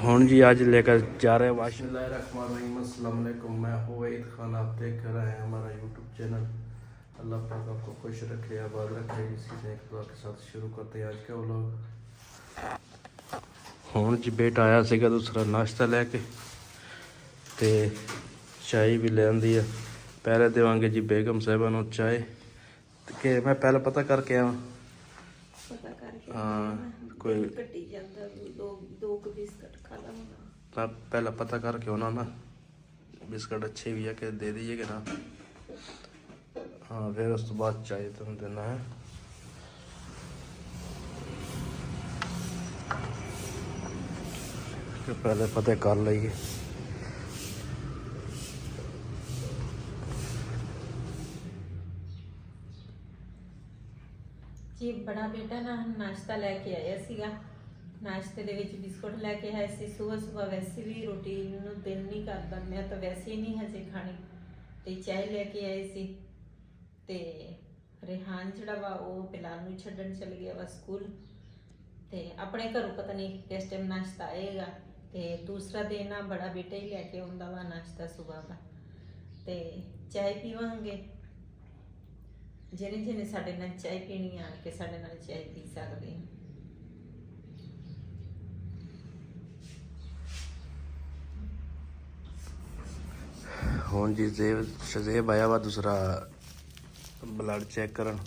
हूँ जी आज लेकर जा रहे हैं बिस्मिल्लाहिर्रहमानिर्रहीम। अस्सलाम वालेकुम, मैं हुवैद खान, आप देख रहे हैं हमारा यूट्यूब चैनल। अल्लाह पाक आपको खुश रखे, आबाद रखे। इसी से एक दुआ के साथ शुरू करते हैं आज का व्लॉग। हूँ जी बेटा आया सीगा दूसरा नाश्ता लैके ते चाय भी ले आंदी है। पहले देवांगे जी बेगम साहिबा नूं चाय कि मैं पहले पता करके आवां। हाँ कोई मैं पहला पता करके होना ना बिस्कुट अच्छे भी है कि दे दीजिए कि ना। हाँ फिर उस तो बाद चाय तुम देना है। कि पहले पता कर लीजिए। जी बड़ा बेटा ना नाश्ता लैके आया सीगा। नाश्ते ਦੇ ਵਿੱਚ ਬਿਸਕੁਟ ਲੈ ਕੇ ਆਇਆ ਸੀ। ਸਵੇਰ ਵੈਸੇ ਵੀ ਰੋਟੀ ਨੂੰ ਦਿਲ ਨਹੀਂ ਕਰਦਾ, ਮੈਂ ਤਾਂ ਵੈਸੇ ਹੀ ਨਹੀਂ ਹਜੇ ਖਾਣੀ, ਤੇ ਚਾਹ ਲੈ ਕੇ ਆਏ ਸੀ। ਤੇ ਰਿਹਾਨ ਜਿਹੜਾ ਵਾ ਉਹ ਪਿਲਾਲ ਨੂੰ ਛੱਡਣ ਚਲ ਗਿਆ ਵਾ ਸਕੂਲ, ਤੇ ਆਪਣੇ ਘਰੋਂ ਪਤਾ ਨਹੀਂ ਕਿਸ ਟਾਈਮ ਨਾਸ਼ਤਾ ਆਏਗਾ। ਤੇ ਦੂਸਰਾ ਦਿਨ ਨਾ ਬੜਾ ਬੇਟਾ ਹੀ ਲੈ ਕੇ ਆਉਂਦਾ ਵਾ ਨਾਸ਼ਤਾ ਸਵੇਰ ਦਾ, ਤੇ ਚਾਹ ਪੀਵਾਂਗੇ। ਜਿਹਨੇ ਜਿਹਨੇ ਸਾਡੇ ਨਾਲ ਚਾਹ ਪੀਣੀ ਆਣ ਕੇ ਸਾਡੇ ਨਾਲ ਚਾਹ ਪੀ ਸਕਦੇ ਆ। ਹੁਣ ਜੀ ਸ਼ਜ਼ੇਬ ਆਇਆ ਵਾ दूसरा ब्लड चेक करन।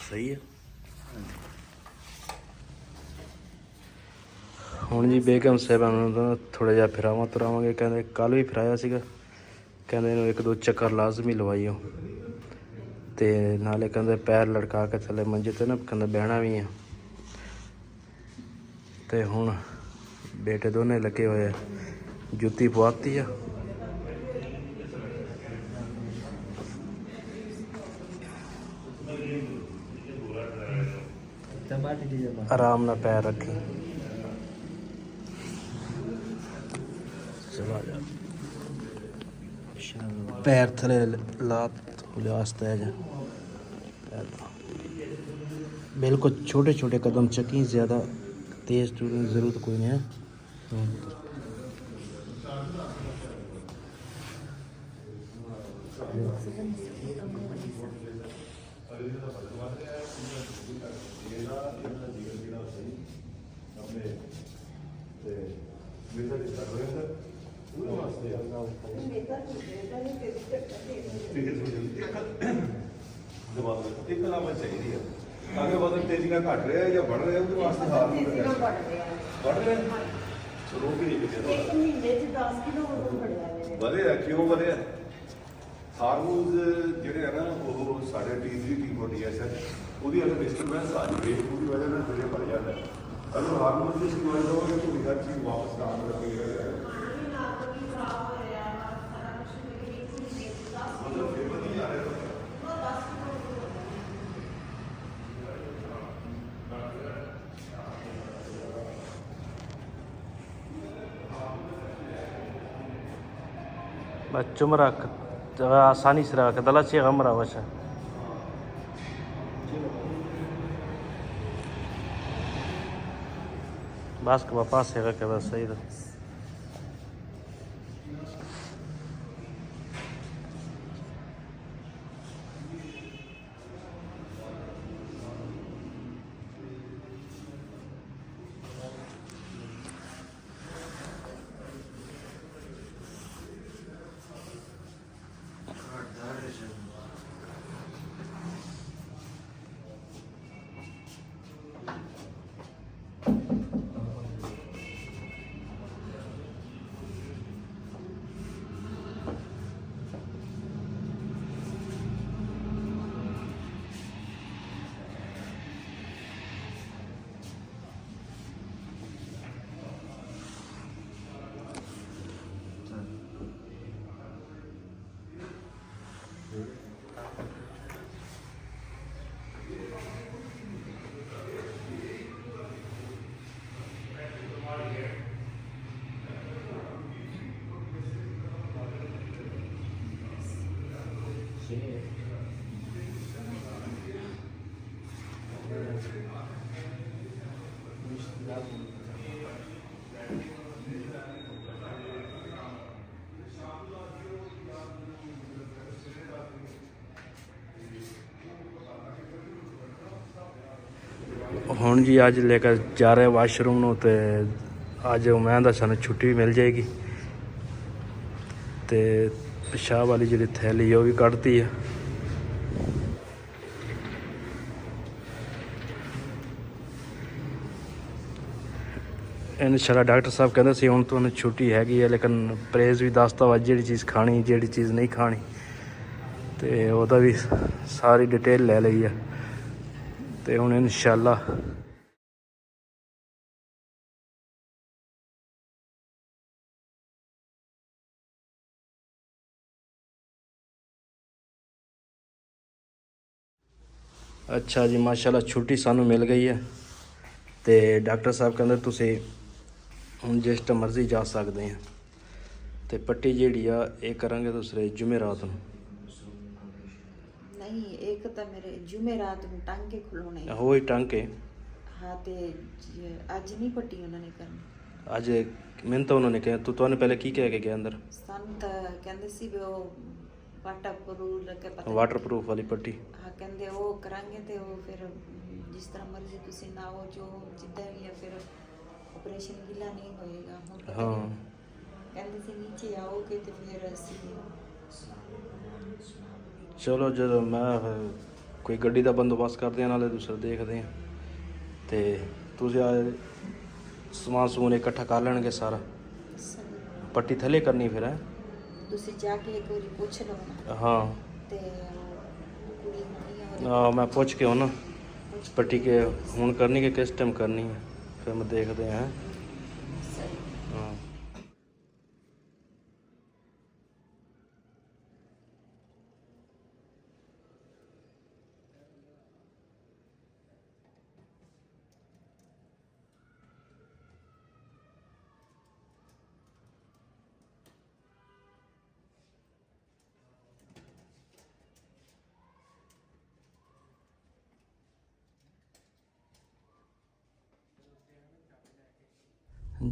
सही है। ਹੁਣ ਜੀ ਬੇਗਮ ਸਾਹਿਬਾਂ ਨੂੰ ਤਾਂ ਥੋੜਾ ਜਿਹਾ ਫਿਰਾਵਾਂ ਤੁਰਾਵਾਂਗੇ। ਕਹਿੰਦੇ ਕੱਲ ਵੀ ਫਿਰਾਇਆ ਸੀਗਾ, ਕਹਿੰਦੇ ਇਹਨੂੰ ਇੱਕ ਦੋ ਚੱਕਰ ਲਾਜ਼ਮੀ ਲਵਾਈਓ, ਤੇ ਨਾਲੇ ਕਹਿੰਦੇ ਪੈਰ ਲੜਕਾ ਕੇ ਥੱਲੇ ਮੰਜੇ ਤੇ ਨਾ ਕਹਿੰਦੇ ਬਹਿਣਾ ਵੀ ਆ। ਤੇ ਹੁਣ ਬੇਟੇ ਦੋਨੇ ਲੱਗੇ ਹੋਏ ਆ, ਜੁੱਤੀ ਪਵਾਤੀ ਆ। आराम ना पैर रखी। चला जा पैर थले लात आस्ते जा। बिल्कुल छोटे छोटे कदम चकी, ज़्यादा तेज़ टूटने की ज़रूरत कोई नहीं है। ਇੱਕ ਲਾਵਾ ਚਾਹੀਦੀ ਹੈ ਅਗਰ ਵਜ਼ਨ ਤੇਜ਼ੀ ਨਾਲ ਘਟ ਰਿਹਾ ਜਾਂ ਵੱਧ ਰਿਹਾ, ਉਹਦੇ ਵਾਸਤੇ ਹਾਰਮੋਨ ਵੱਧ ਰਿਹਾ। ਚਲੋ ਵੀ ਨਹੀਂ ਕਿਤੇ ਇੱਕ ਮਹੀਨੇ ਚ 10 ਕਿਲੋ ਵਧਿਆ ਮੇਰੇ। ਵਧਿਆ ਕਿਉਂ ਵਧਿਆ? ਹਾਰਮੋਨਸ ਜਿਹੜੇ ਆ ਨਾ ਉਹ ਸਾਡੇ T3 T40 ਐ ਸਰ, ਉਹਦੀ ਅਗਰ ਡਿਸਟਰਬੈਂਸ ਆ ਜਾਵੇ ਉਹਦੀ ਵਜ੍ਹਾ ਨਾਲ ਥੋੜ੍ਹਾ ਵੱਧ ਜਾਂਦਾ। ਅਗਰ ਹਾਰਮੋਨ ਦੀ ਸਟੋਰੇਜ ਹੋਵੇ ਤਾਂ ਉਹਦੀ ਹਰ ਚੀਜ਼ ਵਾਪਸ ਕੰਮ ਕਰਦੀ ਹੈ। बच्चों में रख आसानी से रख दला से गम रहा वैसा बस के पास है के बस सही था। ਹੁਣ ਜੀ ਅੱਜ ਲੈ ਕੇ ਜਾ ਰਹੇ ਵਾਸ਼ਰੂਮ ਨੂੰ, ਤੇ ਅੱਜ ਉਮੈਨ ਦਾ ਸਾਨੂੰ ਛੁੱਟੀ ਮਿਲ ਜਾਏਗੀ। ਤੇ ਪਿਸ਼ਾਬ ਵਾਲੀ ਜਿਹੜੀ ਥੈਲੀ ਉਹ ਵੀ ਕੱਢਤੀ ਆ। ਇਨਸ਼ਾਅੱਲਾ ਡਾਕਟਰ ਸਾਹਿਬ ਕਹਿੰਦੇ ਸੀ ਹੁਣ ਤੁਹਾਨੂੰ ਛੁੱਟੀ ਹੈਗੀ ਹੈ, ਲੇਕਿਨ ਪਰਹੇਜ਼ ਵੀ ਦੱਸਤਾ ਵਾ ਜਿਹੜੀ ਚੀਜ਼ ਖਾਣੀ ਜਿਹੜੀ ਚੀਜ਼ ਨਹੀਂ ਖਾਣੀ, ਤੇ ਉਹਦਾ ਵੀ ਸਾਰੀ ਡਿਟੇਲ ਲੈ ਲਈ ਆ। ਤੇ ਹੁਣ ਇਨਸ਼ਾਅੱਲਾ ਅੱਛਾ ਜੀ, ਮਾਸ਼ਾਅੱਲਾ ਛੁੱਟੀ ਸਾਨੂੰ ਮਿਲ ਗਈ ਹੈ। ਤੇ ਡਾਕਟਰ ਸਾਹਿਬ ਕਹਿੰਦੇ ਤੁਸੀਂ ਹੁਣ ਜਿਸ ਟਾਈਮ ਮਰਜ਼ੀ ਜਾ ਸਕਦੇ ਆ। ਤੇ ਪੱਟੀ ਜਿਹੜੀ ਆ ਇਹ ਕਰਾਂਗੇ ਦੂਸਰੇ ਜੁਮੇਰਾਤ ਨੂੰ। ਨਹੀਂ, ਇੱਕ ਤਾਂ ਮੇਰੇ ਜੁਮੇਰਾਤ ਨੂੰ ਟਾਂਕੇ ਖੁਲਾਉਣੇ ਆ। ਹੋਈ ਟਾਂਕੇ ਹਾਂ, ਤੇ ਅੱਜ ਨਹੀਂ ਪੱਟੀ ਉਹਨਾਂ ਨੇ ਕਰਨੀ। ਅੱਜ ਮੈਨੂੰ ਤਾਂ ਉਹਨਾਂ ਨੇ ਕਿਹਾ ਤੁਹਾਨੂੰ ਪਹਿਲੇ ਕੀ ਕਹਿ ਕੇ ਗਿਆ ਅੰਦਰ? ਸਾਨੂੰ ਤਾਂ ਕਹਿੰਦੇ ਸੀ ਵੀ ਉਹ ਵਾਟਰਪ੍ਰੂਫ ਲੱਗੇ ਪਤਾ ਵਾਟਰਪ੍ਰੂਫ ਵਾਲੀ ਪੱਟੀ। ਹਾਂ, ਕਹਿੰਦੇ ਉਹ ਕਰਾਂਗੇ ਤੇ ਉਹ ਫਿਰ ਜਿਸ ਤਰ੍ਹਾਂ ਮਰਜ਼ੀ ਤੁਸੀਂ ਨਾ ਉਹ ਜੋ ਜਿੱਦਾਂ ਵੀ ਆ ਫਿਰ ਆਪਰੇਸ਼ਨ ਗਿੱਲਾ ਨਹੀਂ ਹੋਏਗਾ। ਹੁਣ ਪਤਾ ਹਾਂ ਨਹੀਂ, ਕਹਿੰਦੇ ਸੀ ਨੀਚੇ ਆਓਗੇ ਤੇ ਫਿਰ ਅਸੀਂ ਚਲੋ ਜਦੋਂ ਮੈਂ ਕੋਈ ਗੱਡੀ ਦਾ ਬੰਦੋਬਸਤ ਕਰਦੇ ਆ, ਨਾਲੇ ਦੂਸਰਾ ਦੇਖਦੇ ਆ। ਤੇ ਤੁਸੀਂ ਆ ਸਮਾਨ ਸਮੂਨ ਇਕੱਠਾ ਕਰ ਲੈਣਗੇ ਸਾਰਾ। ਪੱਟੀ ਥੱਲੇ ਕਰਨੀ ਫਿਰ ਹੈ? ਤੁਸੀਂ ਜਾ ਕੇ ਇੱਕ ਵਾਰੀ ਪੁੱਛ ਲਓ ਨਾ। ਹਾਂ ਤੇ ਕੁੜੀ ਨਹੀਂ ਮੈਂ ਪੁੱਛ ਕੇ ਹੁਣ ਪੱਟੀ ਕੇ ਹੁਣ ਕਰਨੀ ਕਿ ਕਿਸ ਟਾਈਮ ਕਰਨੀ ਹੈ, ਫਿਰ ਮੈਂ ਦੇਖਦੇ ਹਾਂ। ਹਾਂ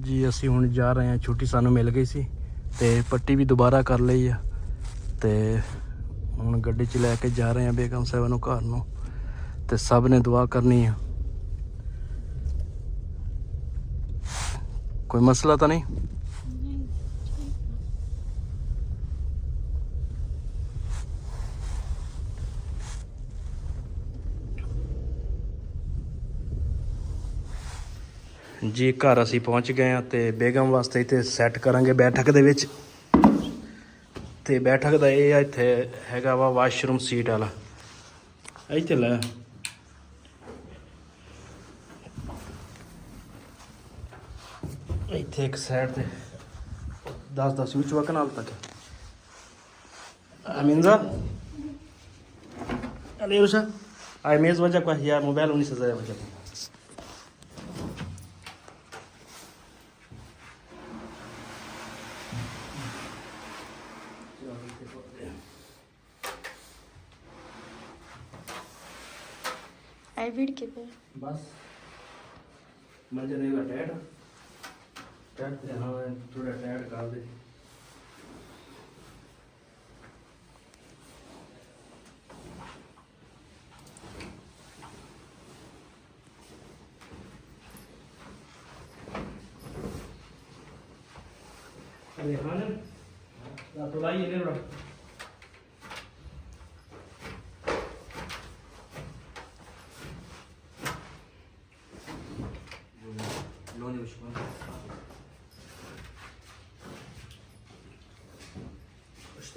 ਜੀ, ਅਸੀਂ ਹੁਣ ਜਾ ਰਹੇ ਹਾਂ। ਛੁੱਟੀ ਸਾਨੂੰ ਮਿਲ ਗਈ ਸੀ ਤੇ ਪੱਟੀ ਵੀ ਦੁਬਾਰਾ ਕਰ ਲਈ ਆ। ਤੇ ਹੁਣ ਗੱਡੀ 'ਚ ਲੈ ਕੇ ਜਾ ਰਹੇ ਹਾਂ ਬੇਗਮ ਸਾਹਿਬਾ ਨੂੰ ਘਰ ਨੂੰ। ਤੇ ਸਭ ਨੇ ਦੁਆ ਕਰਨੀ ਆ। ਕੋਈ ਮਸਲਾ ਤਾਂ ਨਹੀਂ? ਜੀ, ਘਰ ਅਸੀਂ ਪਹੁੰਚ ਗਏ ਹਾਂ ਤੇ ਬੇਗਮ ਵਾਸਤੇ ਇੱਥੇ ਸੈੱਟ ਕਰਾਂਗੇ ਬੈਠਕ ਦੇ ਵਿੱਚ। ਤੇ ਬੈਠਕ ਦਾ ਇਹ ਆ, ਇੱਥੇ ਹੈਗਾ ਵਾ ਵਾਸ਼ਰੂਮ ਸੀਟ ਵਾਲਾ। ਇੱਥੇ ਲੈ ਇੱਥੇ ਇੱਕ ਸਾਈਡ ਤੇ 10 ਸਵਿਚ ਵਕ ਨਾਲ ਤੱਕ ਅਮੀਨਜ਼ਾ ਅਲੀ रुसा आई मेज वजह को या मोबाइल 19,000 वजह आई वीड के पे बस मजे नहीं लटेट टैट हाँ थोड़ा टैट कर दे। अरे हाँ ना तो लाइए ले लो।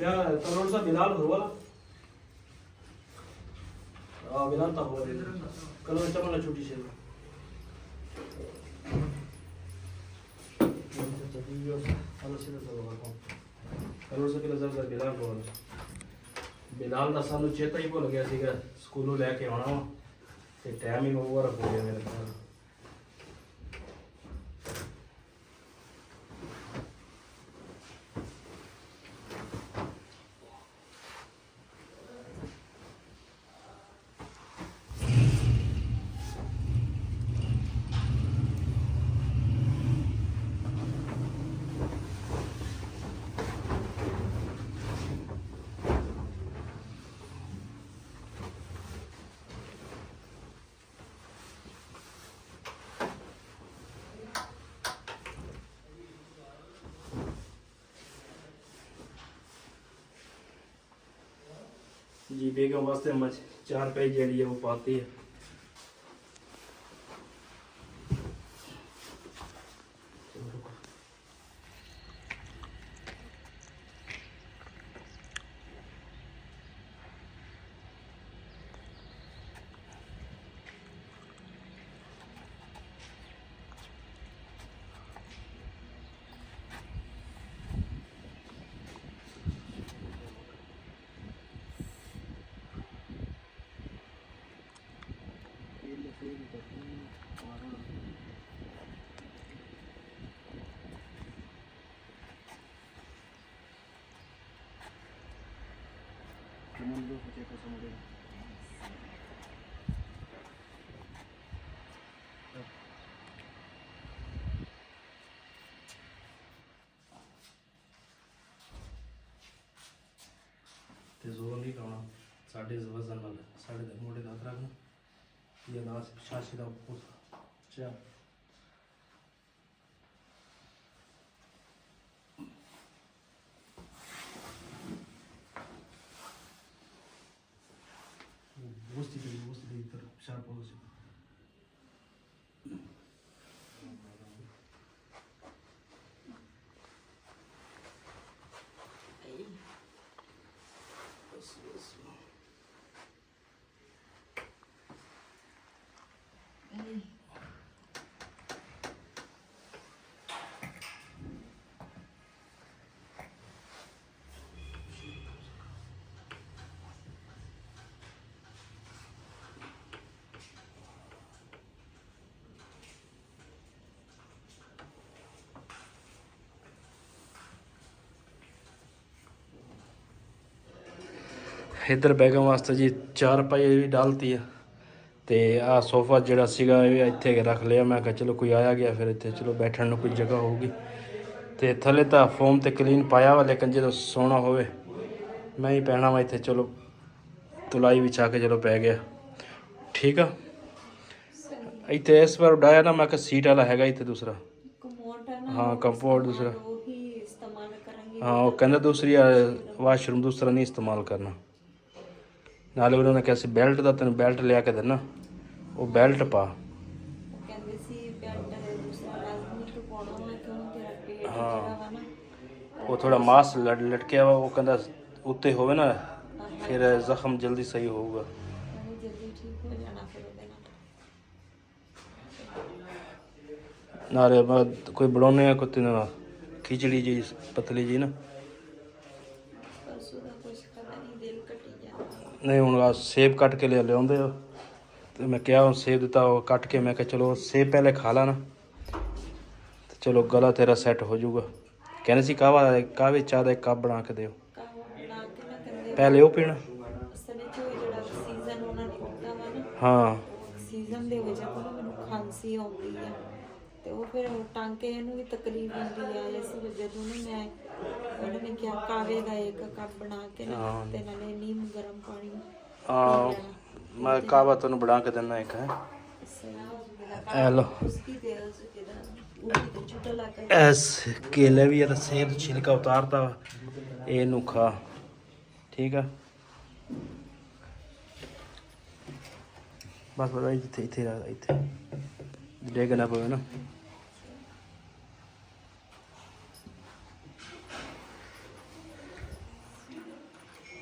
Ya terus Bilal huwa Bilal tak huwa kalau macam mana cuti sih kalau sekali ਜ਼ਰਾ Bilal huwa Bilal ਦਾ ਸਾਨੂੰ ਚੇਤਾ ਹੀ ਭੁੱਲ ਗਿਆ ਸੀਗਾ ਸਕੂਲੋਂ ਲੈ ਕੇ ਆਉਣਾ ਤੇ ਟਾਈਮ ਹੀ ਓਵਰ ਹੋ ਗਿਆ ਮੇਰੇ ਕੋਲ। जी बेगम वास्ते मच 4 रुपए जड़ी है वो पाती है। ਤੇ ਜ਼ੋਰ ਨਹੀਂ ਲਾਉਣਾ ਸਾਡੇ ਵਜ਼ਨ ਨਾਲ, ਸਾਡੇ ਦੇ ਮੋਢੇ ਦਾ ਹੱਥ ਰੱਖਣਾ ਇਹ ਲਾਸ ਸ਼ਾਸ਼ੀ ਦਾ ਉੱਪਰ ਚਾ Gusti itar sharp olacak. इधर बेगम वास्ते जी 4 पाई भी डालती है। तो आ सोफा जोड़ा सीगा इत्थे रख लिया, मैं कहा चलो कोई आया गया फिर इत्थे चलो बैठने को कोई जगह होगी। तो थले तो फोम तो क्लीन पाया वा, लेकिन जो सोना होवे मैं ही पैना वा इत्थे, चलो तुलाई बिछा के चलो पै गया। ठीक है इत्थे इस बार उड़ाया ना, मैं कहा सीट वाला हैगा इत्थे दूसरा, हाँ कंफर्ट दूसरा, हाँ वो कहना दूसरी वाशरूम दूसरा नहीं इस्तेमाल करना। नाले उन्होंने कैसे बेल्ट का तेन बेल्ट लिया के देना, वो बेल्ट पा। हाँ वो थोड़ा मांस लटकिया हुआ, वो कहता उत्ते होवे ना फिर जख्म जल्दी सही होगा। नाले कोई बनाने कुत्ते ना खिचड़ी जी पतली जी ना, नहीं हूँ सेब कट के ले आते हो तो मैं क्या हूँ सेब दिता वो कट के, मैं चलो सेब पहले खा ला ना तो चलो गला तेरा सैट हो जाऊगा। कहने सी कावे चाह का एक कप बना के दो, पहले वो पीना। हाँ ਸੀਜ਼ਨ ਦੇ ਵਜ੍ਹਾ ਤੋਂ ਮੈਨੂੰ ਖਾਂਸੀ ਆਉਂਦੀ ਆ ਤੇ ਉਹ ਫਿਰ ਟਾਂਕੇ ਨੂੰ ਵੀ ਤਕਲੀਫ ਹੁੰਦੀ ਆ, ਇਸ ਵਜ੍ਹਾ ਤੋਂ ਮੈਂ ਉਹਨਾਂ ਨੇ ਕਿਹਾ ਕਾਵੇ ਦਾ ਇੱਕ ਕੱਪ ਬਣਾ ਕੇ ਨਾ ਤੇ ਨਾਲੇ ਨੀਮ ਗਰਮ ਪਾਣੀ। हाँ मैं कावा तेन बना के देना एक है। हेलो ऐस केले भी है तो सेब छिलका उतारता ये नू खा, ठीक है बस बस इतने इतने इतने डेगना पवे ना।